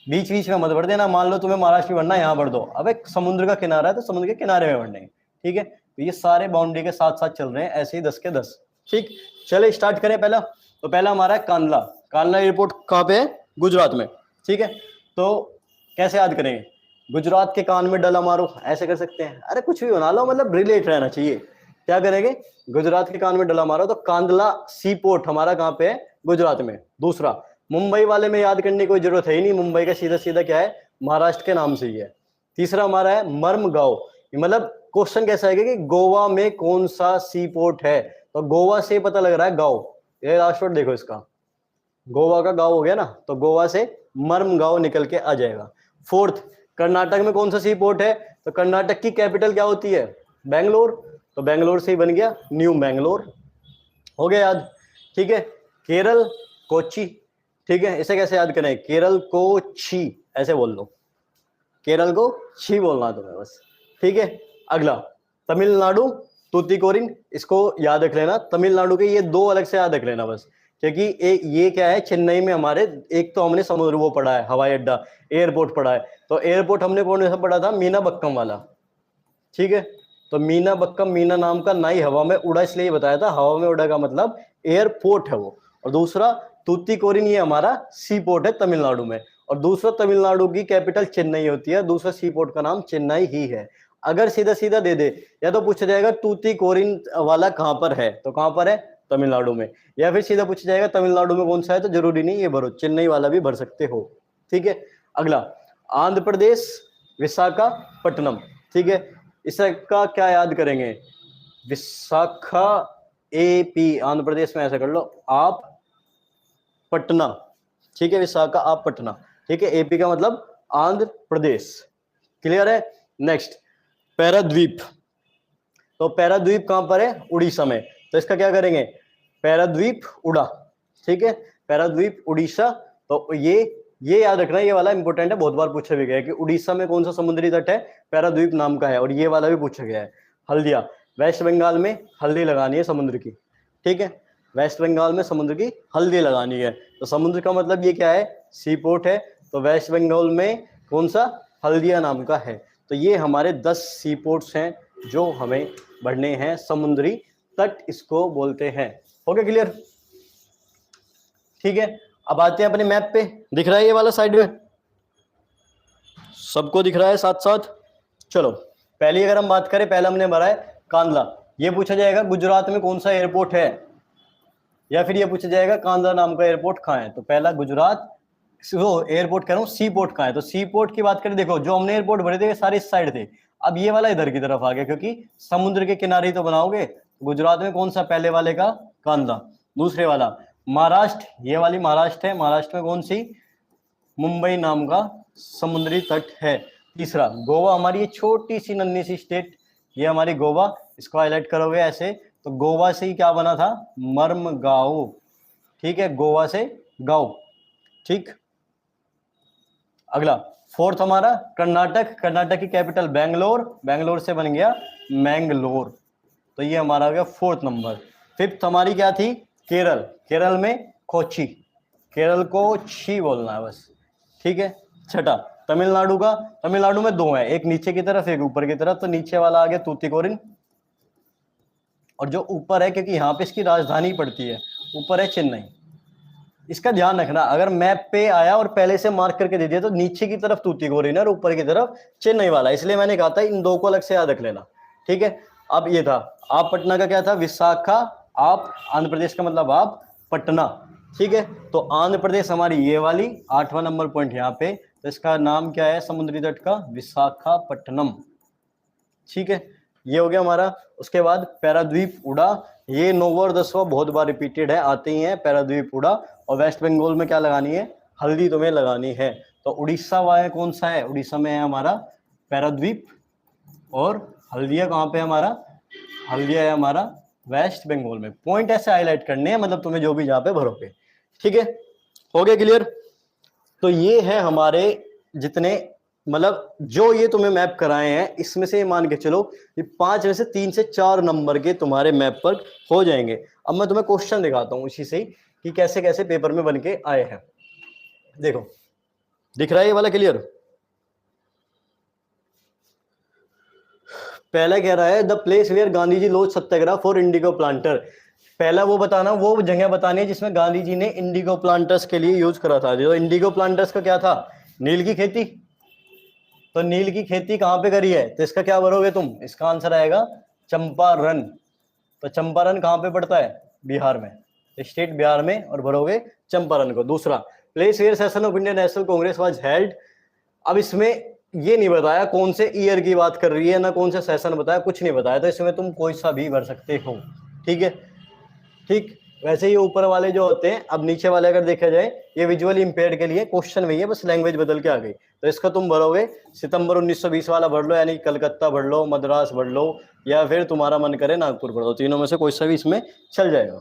A: बीच बीच में मत बढ़ देना। मान लो तुम्हें महाराष्ट्र में बढ़ना, यहाँ बढ़ दो। अब एक समुद्र का किनारा है तो समुद्र के किनारे में बढ़ने। ठीक है, तो ये सारे बाउंड्री के साथ साथ चल रहे हैं, ऐसे ही 10 के 10। ठीक, चले स्टार्ट करें। पहला तो पहला हमारा है कांडला। कांडला एयरपोर्ट कहाँ पे है? गुजरात में। ठीक है, तो कैसे याद करेंगे? गुजरात के कान में डला मारो, ऐसे कर सकते हैं। अरे कुछ भी बना लो, मतलब रिलेट रहना चाहिए। क्या करेंगे? गुजरात के कान में डला मारो, तो कांडला सी पोर्ट हमारा कहाँ पे है? गुजरात में। दूसरा, मुंबई वाले में याद करने की कोई जरूरत है ही नहीं, मुंबई का सीधा सीधा क्या है? महाराष्ट्र के नाम से ही है। तीसरा हमारा है मर्मगांव। मतलब क्वेश्चन कैसा है कि गोवा में कौन सा सी पोर्ट है? तो गोवा से पता लग रहा है गांव, ये लास्ट वर्ड देखो इसका, गोवा का गांव हो गया ना, तो गोवा से मर्मगांव निकल के आ जाएगा। फोर्थ, कर्नाटक में कौन सा सी पोर्ट है? तो कर्नाटक की कैपिटल क्या होती है? बेंगलोर। तो बेंगलोर से ही बन गया न्यू बेंगलोर, हो गया याद। ठीक है, केरल कोच्चि। ठीक है, इसे कैसे याद करें? केरल को छी, ऐसे बोल लो, केरल को छी बोलना तुम्हें बस। ठीक है, अगला तमिलनाडु तूतीकोरिन, इसको याद रख लेना। तमिलनाडु के ये दो अलग से याद रख लेना बस, क्योंकि ये क्या है, चेन्नई में हमारे एक तो हमने समुद्र वो पढ़ा है, हवाई अड्डा एयरपोर्ट पढ़ा है। तो एयरपोर्ट हमने कौन सा पढ़ा था? मीनाबक्कम वाला। ठीक है, तो मीनाबक्कम, मीना नाम का नाई हवा में उड़ा, इसलिए बताया था हवा में उड़ा का मतलब एयरपोर्ट है वो। और दूसरा तूतीकोरिन, ये हमारा सी पोर्ट है तमिलनाडु में। और दूसरा, तमिलनाडु की कैपिटल चेन्नई होती है, दूसरा सी पोर्ट का नाम चेन्नई ही है। अगर सीधा सीधा दे दे, या तो पूछा जाएगा तूतीकोरिन वाला कहां पर है, तो कहां पर है? तमिलनाडु में। या फिर सीधा पूछा जाएगा तमिलनाडु में कौन सा है, तो जरूरी नहीं ये भरो, चेन्नई वाला भी भर सकते हो। ठीक है, अगला आंध्र प्रदेश विशाखापट्टनम। ठीक है, इसका क्या याद करेंगे? विशाखा एपी, आंध्र प्रदेश में ऐसा कर लो आप पटना। ठीक है, विशाखा आप पटना। ठीक है, एपी का मतलब आंध्र प्रदेश। क्लियर है? नेक्स्ट, पैराद्वीप। तो पैराद्वीप कहां पर है? उड़ीसा में। तो इसका क्या करेंगे? पैराद्वीप उड़ा। ठीक है, पैराद्वीप उड़ीसा। तो ये याद रखना, ये वाला इंपॉर्टेंट है, बहुत बार पूछा भी गया है कि उड़ीसा में कौन सा समुद्री तट है? पैराद्वीप नाम का है। और ये वाला भी पूछा गया है। हल्दिया, वेस्ट बंगाल में हल्दी लगानी है समुद्र की। ठीक है, वेस्ट बंगाल में समुद्र की हल्दी लगानी है। तो समुद्र का मतलब ये क्या है? सी पोर्ट है। तो वेस्ट बंगाल में कौन सा? हल्दिया नाम का है। तो ये हमारे 10 सी पोर्ट्स हैं जो हमें बढ़ने हैं, समुद्री तट इसको बोलते हैं। हो गया क्लियर? ठीक है, अब आते हैं अपने मैप पे। दिख रहा है ये वाला साइड में? सबको दिख रहा है साथ साथ? चलो, पहली अगर हम बात करें, पहला हमने भरा है कांडला। ये पूछा जाएगा गुजरात में कौन सा एयरपोर्ट है, या फिर ये पूछा जाएगा कांडला नाम का एयरपोर्ट कहाँ है। तो पहला गुजरात, एयरपोर्ट कह रहा हूँ, सी पोर्ट कहाँ है। तो सी पोर्ट की बात करें, देखो जो हमने एयरपोर्ट भरे थे सारे इस साइड थे, अब ये वाला इधर की तरफ आ गया, क्योंकि समुद्र के किनारे ही तो बनाओगे। गुजरात में कौन सा? पहले वाले का कांडला। दूसरे वाला महाराष्ट्र, ये वाली महाराष्ट्र है। महाराष्ट्र में कौन सी? मुंबई नाम का समुद्री तट है। तीसरा गोवा, हमारी ये छोटी सी नन्ही सी स्टेट, ये हमारी गोवा, इसको हाईलाइट करोगे ऐसे, तो गोवा से ही क्या बना था? मर्मगांव। ठीक है, गोवा से गांव। ठीक, अगला फोर्थ हमारा कर्नाटक। कर्नाटक की कैपिटल बेंगलोर, बेंगलोर से बन गया मैंगलोर। तो ये हमारा हो गया फोर्थ नंबर। फिफ्थ हमारी क्या थी? केरल। केरल में कोच्चि, केरल को छी बोलना है बस। ठीक है, छठा तमिलनाडु का, तमिलनाडु में दो है, एक नीचे की तरफ एक ऊपर की तरफ। तो नीचे वाला आ गया तूतीकोरिन, और जो ऊपर है क्योंकि यहाँ पे इसकी राजधानी पड़ती है, ऊपर है चेन्नई। इसका ध्यान रखना, अगर मैप पे आया और पहले से मार्क करके दे दिया तो नीचे की तरफ तूतीकोरिन और ऊपर की तरफ चेन्नई वाला, इसलिए मैंने कहा था इन दो को अलग से याद रख लेना। ठीक है, अब ये था आप पटना का क्या था, विशाखा, आप आंध्र प्रदेश का मतलब आप पटना। ठीक है, तो आंध्र प्रदेश हमारी ये वाली 8वां नंबर पॉइंट यहाँ पे, तो इसका नाम क्या है समुद्री तट का, विशाखापट्टनम। ठीक है, ये हो गया हमारा। उसके बाद पैराद्वीप उड़ा, ये 9वां और 10वां बहुत बार रिपीटेड है, आते ही है पैराद्वीप उड़ा। और वेस्ट बंगाल में क्या लगानी है, हल्दी तुम्हें लगानी है। तो उड़ीसा वाला कौन सा है, उड़ीसा में है हमारा पैराद्वीप, और हल्दिया कहाँ पे हमारा, हल्दिया है हमारा वेस्ट बंगाल में। पॉइंट ऐसे हाईलाइट करने हैं, मतलब तुम्हें जो भी जहाँ पे भरोगे। ठीक है, हो गया क्लियर। तो ये है हमारे जितने, मतलब जो ये तुम्हें मैप कराए हैं इसमें से मान के चलो ये 5 में से 3 से 4 नंबर के तुम्हारे मैप पर हो जाएंगे। अब मैं तुम्हें क्वेश्चन दिखाता हूं इसी से ही कि कैसे कैसे पेपर में बन के आए हैं। देखो दिख रहा है ये वाला क्लियर। पहला कह रहा है the place where Gandhi ji launch Satyagraha for indigo planter. पहला वो बताना, वो जगह बतानी है जिसमें गांधी जी ने इंडिगो प्लांटर्स के लिए यूज करा था। जो इंडिगो प्लांटर्स का क्या था, नील की खेती। तो नील की खेती कहां पे करी है, तो इसका क्या भरोगे तुम, इसका आंसर आएगा चंपारण। तो चंपारण कहां पे पड़ता है, बिहार में, स्टेट बिहार में, और भरोगे चंपारण को। दूसरा, place where session of Indian National Congress was held. अब इसमें ये नहीं बताया कौन से ईयर की बात कर रही है, ना कौन सा सेशन बताया, कुछ नहीं बताया, तो इसमें तुम कोई सा भी भर सकते हो। ठीक है, ठीक। वैसे ये ऊपर वाले जो होते हैं, अब नीचे वाले अगर देखा जाए, ये विजुअली इंपेयर्ड के लिए क्वेश्चन वही है, बस लैंग्वेज बदल के आ गई। तो इसका तुम भरोगे सितंबर 1920 वाला भर लो, यानी कलकत्ता भर लो, मद्रास भर लो, या फिर तुम्हारा मन करे नागपुर भर लो, तीनों में से कोई सा भी इसमें चल जाएगा।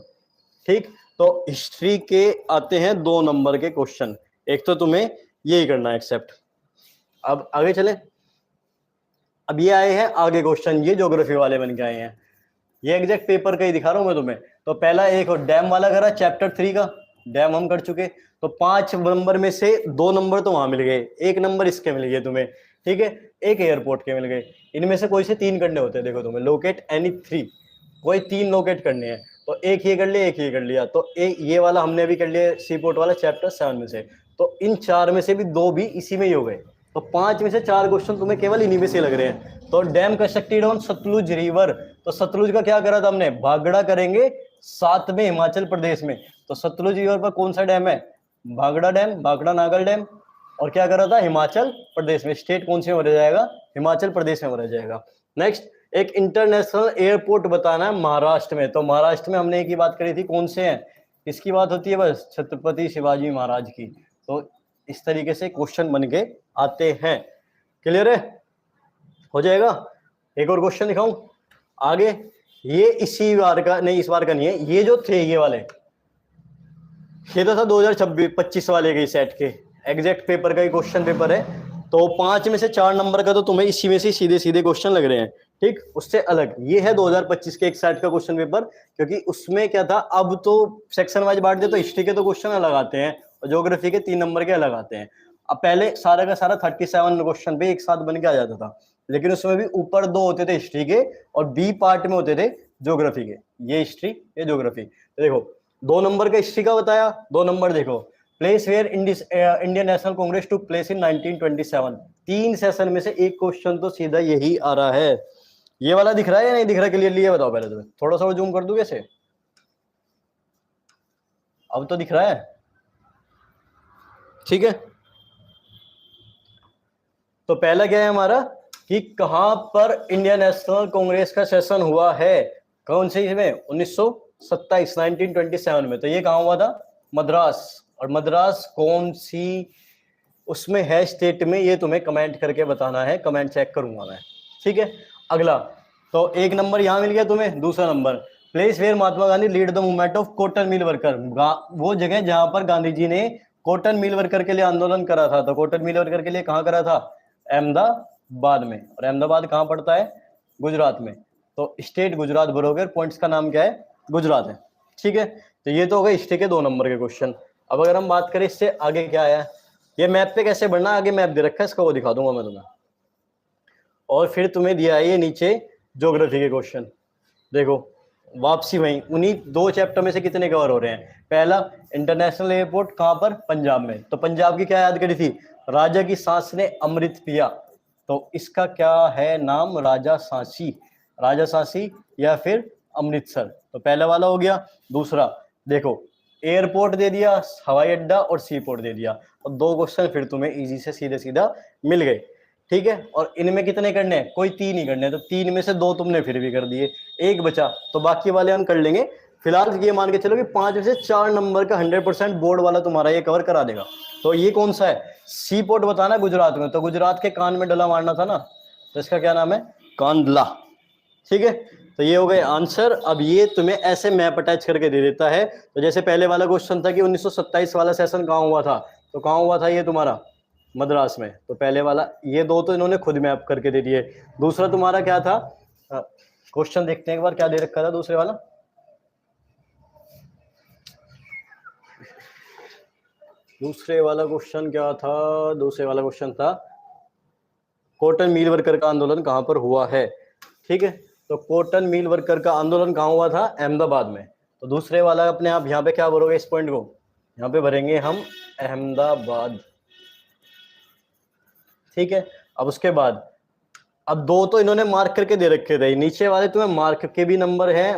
A: ठीक, तो हिस्ट्री के आते हैं 2 नंबर के क्वेश्चन, एक तो तुम्हें यही करना है एक्सेप्ट। अब आगे चले, अब ये आए हैं आगे क्वेश्चन, ये ज्योग्राफी वाले बन के आए हैं, ये एग्जैक्ट पेपर का ही दिखा रहा हूं मैं तुम्हें। तो पहला एक डैम वाला करा, चैप्टर 3 का डैम हम कर चुके। तो 5 नंबर में से 2 नंबर तो वहां मिल गए, 1 नंबर इसके मिल गए तुम्हें। ठीक है, एक एयरपोर्ट के मिल गए। इनमें से कोई से 3 करने होते हैं, देखो तुम्हें लोकेट एनी 3, कोई 3 लोकेट करने हैं, तो एक ये कर लिया, एक ये कर लिया। तो एक ये वाला हमने भी कर लिया, सी पोर्ट वाला चैप्टर 7 में से। तो इन 4 में से भी 2 भी इसी में ही हो गए। तो 5 में से 4 क्वेश्चन तुम्हें केवल इन्हीं में से लग रहे हैं। तो dam constructed on Sutlej river, तो सतलुज का क्या करा था हमने, भागड़ा करेंगे 7 में हिमाचल प्रदेश में। तो सतलुज रिवर पर कौन सा डैम है, भागड़ा डैम, भागड़ा नागल डैम। और क्या करा था, हिमाचल प्रदेश में। स्टेट कौन से में रह जाएगा, हिमाचल प्रदेश में रह जाएगा। नेक्स्ट, एक इंटरनेशनल एयरपोर्ट बताना है महाराष्ट्र में। तो महाराष्ट्र में हमने एक ही बात करी थी, कौन से हैं, किसकी बात होती है, बस छत्रपति शिवाजी महाराज की। तो इस तरीके से क्वेश्चन बन के आते हैं। क्लियर है, हो जाएगा। एक और क्वेश्चन दिखाऊं आगे, ये इसी बार का नहीं, इस बार का नहीं है, ये जो थे ये वाले, ये तो था 2026 वाले के सेट के एग्जैक्ट पेपर का ही क्वेश्चन पेपर है। तो 5 में से 4 नंबर का तो तुम्हें इसी में से सीधे सीधे क्वेश्चन लग रहे हैं। ठीक, उससे अलग ये है 2025 के एक सेट का क्वेश्चन पेपर, क्योंकि उसमें क्या था, अब तो सेक्शन वाइज बांट दे, तो हिस्ट्री के तो क्वेश्चन अलग आते हैं और ज्योग्राफी के 3 नंबर के अलग आते हैं। अब पहले सारा का सारा 37 क्वेश्चन पे एक साथ बन के आ जाता था, लेकिन उसमें भी ऊपर 2 होते थे हिस्ट्री के, और बी पार्ट में होते थे ज्योग्राफी के, ये हिस्ट्री ये ज्योग्राफी। तो देखो 2 नंबर का हिस्ट्री का बताया, 2 नंबर देखो, place where Indian National Congress took place in 1927। 3 session में से एक क्वेश्चन तो सीधा यही आ रहा है। ये वाला दिख रहा है या नहीं दिख रहा क्लियरली, ये बताओ पहले तुम्हें, थोड़ा सा जूम कर दूं कैसे, अब तो दिख रहा है। ठीक है, तो पहला क्या है हमारा कि कहां पर इंडियन नेशनल कांग्रेस का सेशन हुआ है, कौन से इसमें, 1927 में। तो ये कहां हुआ था, मद्रास। और मद्रास कौन सी उसमें है स्टेट में, ये तुम्हें कमेंट करके बताना है, कमेंट चेक करूंगा मैं। ठीक है, अगला, तो 1 नंबर यहां मिल गया तुम्हें। दूसरा number, place where Mahatma Gandhi lead the movement of cotton mill worker. वो जगह जहां पर गांधी जी ने कॉटन मिल वर्कर के लिए आंदोलन करा था। तो कॉटन मिल वर्कर के लिए कहां करा था, अहमदाबाद में। और अहमदाबाद कहां पड़ता है, गुजरात में। तो स्टेट गुजरात भरोगे, पॉइंट्स का नाम क्या है, गुजरात है। ठीक है, तो ये तो हो गए हिस्ट्री के 2 नंबर के क्वेश्चन। अब अगर हम बात करें इससे आगे क्या आया, ये मैप पे कैसे बढ़ना, आगे मैप दे रखा है, इसका वो दिखा दूंगा मैं तुम्हें। और फिर तुम्हें दिया है ये नीचे ज्योग्राफी के क्वेश्चन, देखो वापसी वहीं उन्हीं 2 चैप्टर में से कितने कवर हो रहे हैं? पहला, इंटरनेशनल एयरपोर्ट कहाँ पर? पंजाब में। तो पंजाब की क्या याद करी थी? राजा की सांस ने अमृत पिया, तो इसका क्या है नाम? राजा सांसी, राजा सांसी या फिर अमृतसर। तो पहला वाला हो गया। दूसरा देखो, एयरपोर्ट दे दिया, हवाई अड्डा और सी पोर्ट दे दिया, और 2 क्वेश्चन फिर तुम्हें इजी से सीधे सीधा मिल गए, ठीक है। और इनमें कितने करने हैं? कोई 3 ही करने हैं, तो 3 में से 2 तुमने फिर भी कर दिए, 1 बचा, तो बाकी वाले हम कर लेंगे। फिलहाल ये मान के चलो कि 5 में से 4 नंबर का 100% बोर्ड वाला तुम्हारा ये कवर करा देगा। तो ये कौन सा है? सी पोर्ट बताना गुजरात में, तो गुजरात के कान में डला मारना था ना, तो इसका क्या नाम है? कांडला, ठीक है। तो ये हो गए आंसर। अब ये तुम्हें ऐसे मैप अटैच करके दे देता है। तो जैसे पहले वाला क्वेश्चन था कि 1927 वाला सेशन कहाँ हुआ था, तो कहाँ हुआ था ये तुम्हारा? मद्रास में। तो पहले वाला ये 2 तो इन्होंने खुद मैप करके दे दिए। दूसरा तुम्हारा क्या था? क्वेश्चन देखते हैं एक बार, क्या दे रखा था दूसरे वाला? दूसरे वाला क्वेश्चन क्या था? दूसरे वाला क्वेश्चन था कॉटन मिल वर्कर का आंदोलन कहां पर हुआ है, ठीक है। तो कॉटन मिल वर्कर का आंदोलन कहां हुआ था? अहमदाबाद में। तो दूसरे वाला अपने आप यहाँ पे क्या भरोगे? इस पॉइंट को यहाँ पे भरेंगे हम अहमदाबाद, ठीक है। अब उसके बाद अब 2 तो इन्होंने मार्क करके दे रखे थे, नीचे वाले तुम्हें मार्क के भी नंबर है,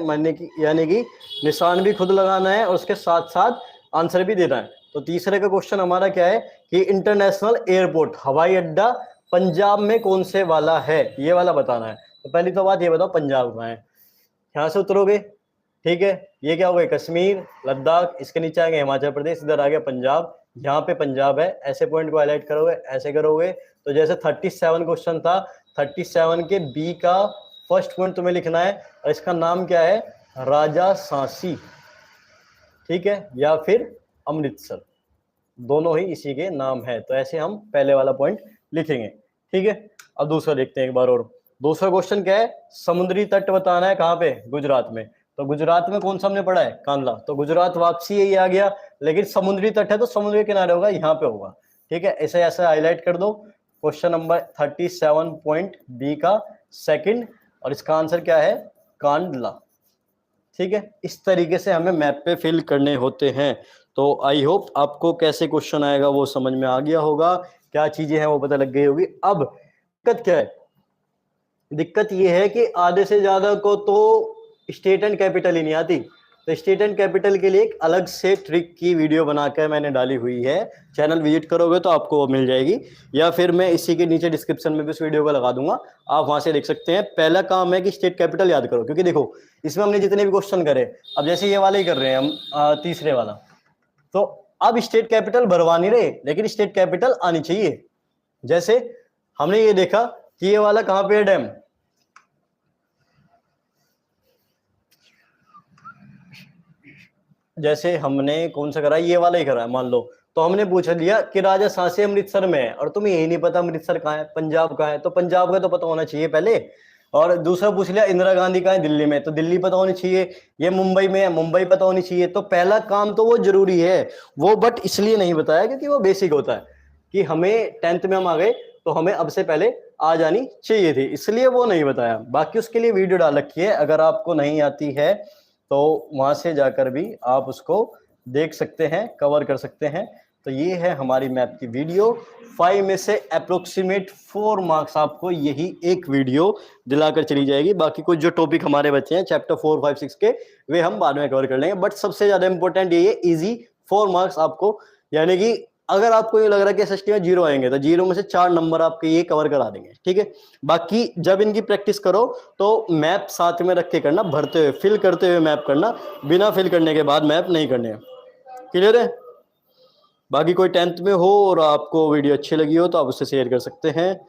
A: यानी कि निशान भी खुद लगाना है और उसके साथ साथ आंसर भी देना है। तो तीसरे का क्वेश्चन हमारा क्या है कि इंटरनेशनल एयरपोर्ट, हवाई अड्डा पंजाब में कौन से वाला है, ये वाला बताना है। तो पहली तो बात ये बताओ पंजाब कहाँ है, यहाँ से उतरोगे, ठीक है। ये क्या हो गया? कश्मीर, लद्दाख, इसके नीचे आएंगे हिमाचल प्रदेश, इधर आ गया पंजाब, यहाँ पे पंजाब है। ऐसे पॉइंट को हाईलाइट करोगे, ऐसे करोगे। तो जैसे 37 क्वेश्चन था, 37 के बी का फर्स्ट पॉइंट तुम्हें लिखना है, और इसका नाम क्या है? राजा सांसी, ठीक है, या फिर अमृतसर, दोनों ही इसी के नाम है। तो ऐसे हम पहले वाला पॉइंट लिखेंगे, ठीक है। अब दूसरा देखते हैं एक बार और। दूसरा क्वेश्चन क्या है? समुद्री तट बताना है, कहाँ पे? गुजरात में। तो गुजरात में कौन सा हमने पढ़ा है? कांडला। तो गुजरात वापसी यही आ गया, लेकिन समुद्री तट है तो समुद्र के किनारे होगा, यहाँ पे होगा, ठीक है। ऐसे ऐसे हाईलाइट कर दो। क्वेश्चन नंबर 37 पॉइंट बी का सेकंड, और इसका आंसर क्या है? कांडला, ठीक है। इस तरीके से हमें मैप पे फिल करने होते हैं। तो आई होप आपको कैसे क्वेश्चन आएगा वो समझ में आ गया होगा, क्या चीजें हैं वो पता लग गई होगी। अब दिक्कत क्या है? दिक्कत ये है कि आधे से ज्यादा को तो स्टेट एंड कैपिटल ही नहीं आती। तो स्टेट एंड कैपिटल के लिए एक अलग से ट्रिक की वीडियो बनाकर मैंने डाली हुई है, चैनल विजिट करोगे तो आपको वो मिल जाएगी, या फिर मैं इसी के नीचे डिस्क्रिप्शन में भी उस वीडियो को लगा दूंगा, आप वहां से देख सकते हैं। पहला काम है कि स्टेट कैपिटल याद करो, क्योंकि देखो इसमें हमने जितने भी क्वेश्चन करे, अब जैसे ये वाले ही कर रहे हैं हम, तीसरे वाला, तो अब स्टेट कैपिटल भरवा नहीं रहे, लेकिन स्टेट कैपिटल आनी चाहिए। जैसे हमने ये देखा कि ये वाला कहां पे है? डैम। जैसे हमने कौन सा करा? ये वाला ही करा है मान लो। तो हमने पूछ लिया कि राजा सांसी अमृतसर में है, और तुम्हें यही नहीं पता अमृतसर कहाँ है, पंजाब कहाँ है, तो पंजाब का तो पता होना चाहिए पहले। और दूसरा पूछ लिया इंदिरा गांधी कहाँ है? दिल्ली में, तो दिल्ली पता होनी चाहिए। ये मुंबई में है, मुंबई पता होनी चाहिए। तो पहला काम तो वो जरूरी है वो, बट इसलिए नहीं बताया क्योंकि वो बेसिक होता है कि हमें 10th में हम आ गए तो हमें अब से पहले आ जानी चाहिए थी, इसलिए वो नहीं बताया। बाकी उसके लिए वीडियो डाल रखी है, अगर आपको नहीं आती है तो वहां से जाकर भी आप उसको देख सकते हैं, कवर कर सकते हैं। तो ये है हमारी मैप की वीडियो। 5 में से अप्रोक्सीमेट 4 मार्क्स आपको यही एक वीडियो दिलाकर चली जाएगी। बाकी कुछ जो टॉपिक हमारे बच्चे हैं चैप्टर 4, 5, 6 के, वे हम बाद में कवर कर लेंगे। बट सबसे ज्यादा इंपॉर्टेंट ये इजी 4 मार्क्स आपको, यानी कि अगर आपको ये लग रहा है कि एसएसटी में 0 आएंगे तो 0 में से 4 नंबर आपके ये कवर करा देंगे, ठीक है। बाकी जब इनकी प्रैक्टिस करो तो मैप साथ में रख के करना, भरते हुए फिल करते हुए मैप करना, बिना फिल करने के बाद मैप नहीं करने। क्लियर है? बाकी कोई 10th में हो और आपको वीडियो अच्छी लगी हो तो आप उससे शेयर कर सकते हैं,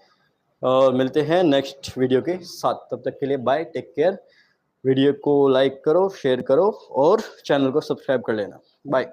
A: और मिलते हैं नेक्स्ट वीडियो के साथ। तब तक के लिए बाय, टेक केयर। वीडियो को लाइक करो, शेयर करो और चैनल को सब्सक्राइब कर लेना। बाय।